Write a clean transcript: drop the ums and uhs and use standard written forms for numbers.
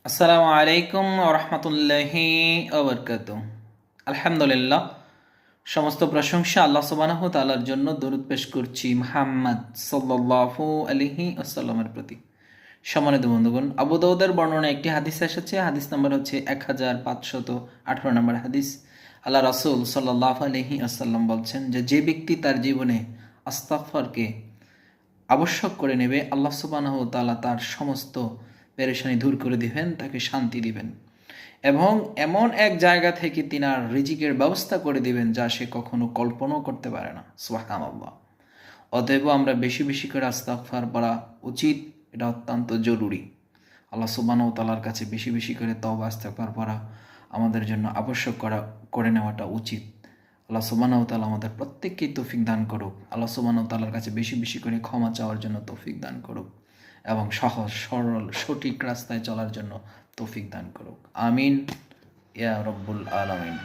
আসসালামু আলাইকুম ওরহমতুল্লাহি ওবরকাতু। আলহামদুলিল্লাহ, সমস্ত প্রশংসা আল্লাহ সুবহানাহু ওয়া তাআলার জন্য। দরুদ পেশ করছি মুহাম্মদ সাল্লাল্লাহু আলাইহি ওয়াসাল্লামের প্রতি। সম্মানিত বন্ধুগণ, আবু দাউদের বর্ণনায় একটি হাদিস এসেছে। হাদিস নাম্বার হচ্ছে 1518 নম্বর হাদিস। আল্লাহ রাসূল সাল্লাল্লাহু আলাইহি ওয়াসাল্লাম বলছেন যে ব্যক্তি তার জীবনে আস্তাগফারকে আবশ্যক করে নেবে, আল্লাহ সুবহানাহু ওয়া তাআলা তার সমস্ত পেরেশানি দূর করে দিবেন, তাকে শান্তি দিবেন এবং এমন এক জায়গা থেকে তিনার রিজিকের ব্যবস্থা করে দিবেন যা সে কখনো কল্পনাও করতে পারে না। সুবহানাল্লাহ। অতএব আমরা বেশি বেশি করে আস্তাগফার পড়া উচিত, এটা অত্যন্ত জরুরি। আল্লাহ সুবহানাহু ওয়া তাআলার কাছে বেশি বেশি করে তওবা ইস্তেগফার পড়া আমাদের জন্য আবশ্যক করে নেওয়াটা উচিত। আল্লাহ সুবহানাহু ওয়া তাআলা আমাদের প্রত্যেককেই তৌফিক দান করুক। আল্লাহ সুবহানাহু ওয়া তাআলার কাছে বেশি বেশি করে ক্ষমা চাওয়ার জন্য তৌফিক দান করুক এবং সহজ সরল সঠিক রাস্তায় চলার জন্য তৌফিক দান করুক। আমিন ইয়া রব্বুল আলামিন।